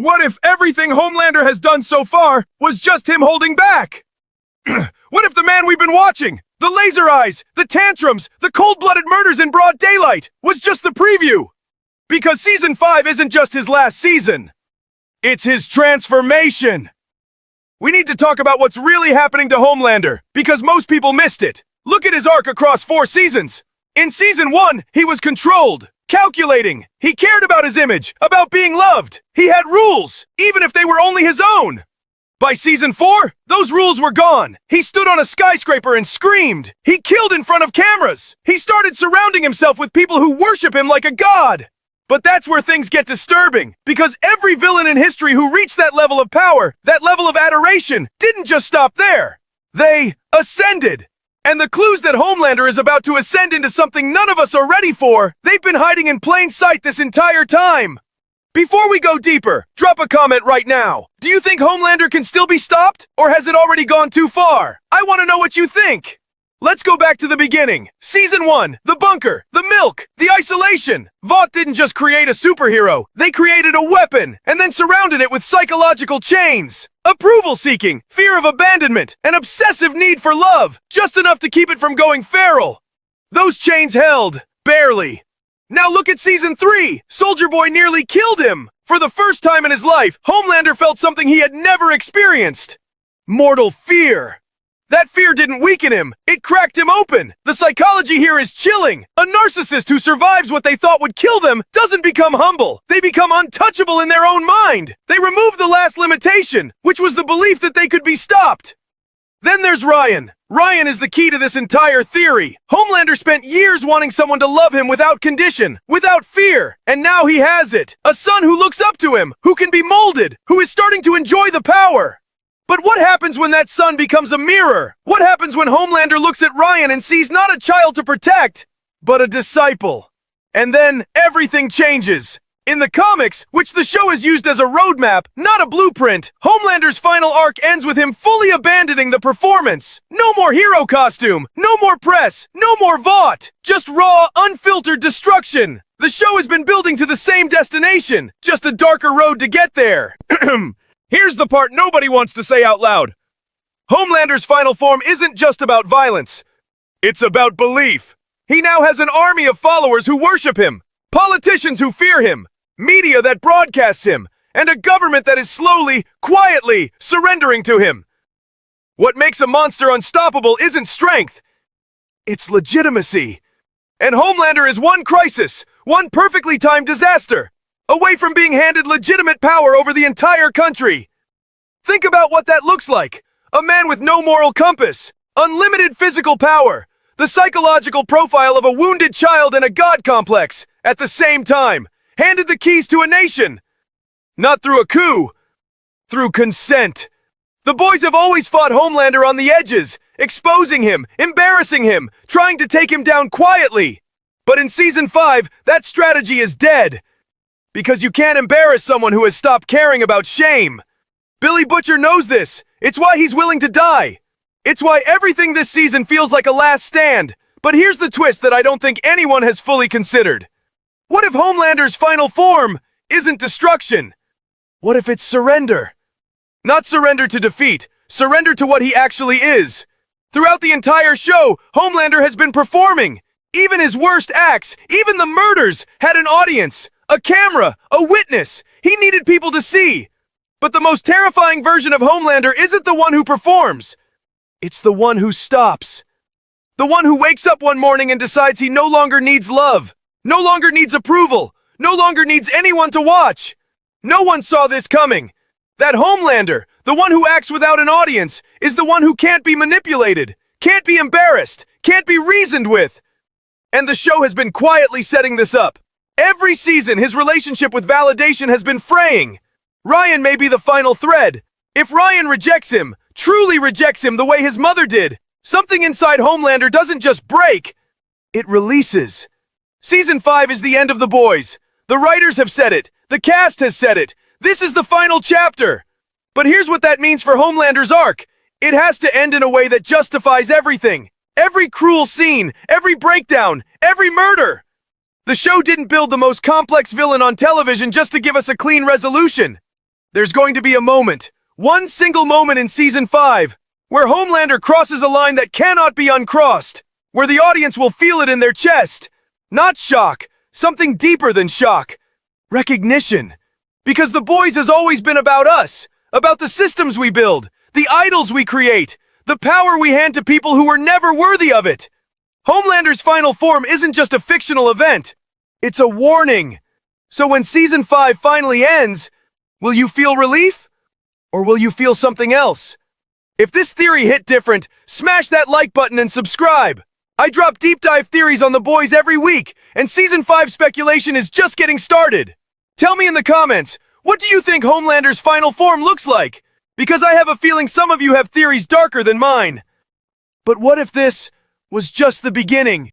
What if everything Homelander has done so far was just him holding back? What if the man we've been watching, the laser eyes, the tantrums, the cold-blooded murders in broad daylight, was just the preview? Because Season 5 isn't just his last season. It's his transformation. We need to talk about what's really happening to Homelander, because most people missed it. Look at his arc across 4 seasons. In Season 1, he was controlled, calculating. He cared about his image, about being loved. He had rules, even if they were only his own. By Season 4, those rules were gone. He stood on a skyscraper and screamed. He killed in front of cameras. He started surrounding himself with people who worship him like a god. But that's where things get disturbing, because every villain in history who reached that level of power, that level of adoration, didn't just stop there. They ascended. And the clues that Homelander is about to ascend into something none of us are ready for, they've been hiding in plain sight this entire time. Before we go deeper, drop a comment right now. Do you think Homelander can still be stopped? Or has it already gone too far? I want to know what you think. Let's go back to the beginning. Season 1, the bunker, the milk, the isolation. Vought didn't just create a superhero. They created a weapon, and then surrounded it with psychological chains. Approval-seeking, fear of abandonment, an obsessive need for love, just enough to keep it from going feral. Those chains held, barely. Now look at Season 3. Soldier Boy nearly killed him. For the first time in his life, Homelander felt something he had never experienced. Mortal fear. That fear didn't weaken him, it cracked him open. The psychology here is chilling. A narcissist who survives what they thought would kill them doesn't become humble. They become untouchable in their own mind. They remove the last limitation, which was the belief that they could be stopped. Then there's Ryan. Ryan is the key to this entire theory. Homelander spent years wanting someone to love him without condition, without fear, and now he has it. A son who looks up to him, who can be molded, who is starting to enjoy the power. But what happens when that son becomes a mirror? What happens when Homelander looks at Ryan and sees not a child to protect, but a disciple? And then everything changes. In the comics, which the show is used as a roadmap, not a blueprint, Homelander's final arc ends with him fully abandoning the performance. No more hero costume, no more press, no more Vought, just raw, unfiltered destruction. The show has been building to the same destination, just a darker road to get there. Here's the part nobody wants to say out loud. Homelander's final form isn't just about violence. It's about belief. He now has an army of followers who worship him, politicians who fear him, media that broadcasts him, and a government that is slowly, quietly surrendering to him. What makes a monster unstoppable isn't strength. It's legitimacy. And Homelander is one crisis, one perfectly timed disaster, away from being handed legitimate power over the entire country. Think about what that looks like. A man with no moral compass, unlimited physical power, the psychological profile of a wounded child and a god complex, at the same time, handed the keys to a nation. Not through a coup, through consent. The boys have always fought Homelander on the edges, exposing him, embarrassing him, trying to take him down quietly. But in Season 5, that strategy is dead. Because you can't embarrass someone who has stopped caring about shame. Billy Butcher knows this. It's why he's willing to die. It's why everything this season feels like a last stand. But here's the twist that I don't think anyone has fully considered. What if Homelander's final form isn't destruction? What if it's surrender? Not surrender to defeat, surrender to what he actually is. Throughout the entire show, Homelander has been performing. Even his worst acts, even the murders, had an audience. A camera, a witness. He needed people to see. But the most terrifying version of Homelander isn't the one who performs. It's the one who stops. The one who wakes up one morning and decides he no longer needs love, no longer needs approval, no longer needs anyone to watch. No one saw this coming. That Homelander, the one who acts without an audience, is the one who can't be manipulated, can't be embarrassed, can't be reasoned with. And the show has been quietly setting this up. Every season, his relationship with validation has been fraying. Ryan may be the final thread. If Ryan rejects him, truly rejects him the way his mother did, something inside Homelander doesn't just break, it releases. Season 5 is the end of the boys. The writers have said it. The cast has said it. This is the final chapter. But here's what that means for Homelander's arc. It has to end in a way that justifies everything. Every cruel scene, every breakdown, every murder. The show didn't build the most complex villain on television just to give us a clean resolution. There's going to be a moment, one single moment in Season 5, where Homelander crosses a line that cannot be uncrossed, where the audience will feel it in their chest. Not shock, something deeper than shock. Recognition. Because The Boys has always been about us, about the systems we build, the idols we create, the power we hand to people who were never worthy of it. Homelander's final form isn't just a fictional event, it's a warning. So when Season 5 finally ends, will you feel relief? Or will you feel something else? If this theory hit different, smash that like button and subscribe. I drop deep dive theories on The Boys every week, and Season 5 speculation is just getting started. Tell me in the comments, what do you think Homelander's final form looks like? Because I have a feeling some of you have theories darker than mine. But what if this was just the beginning?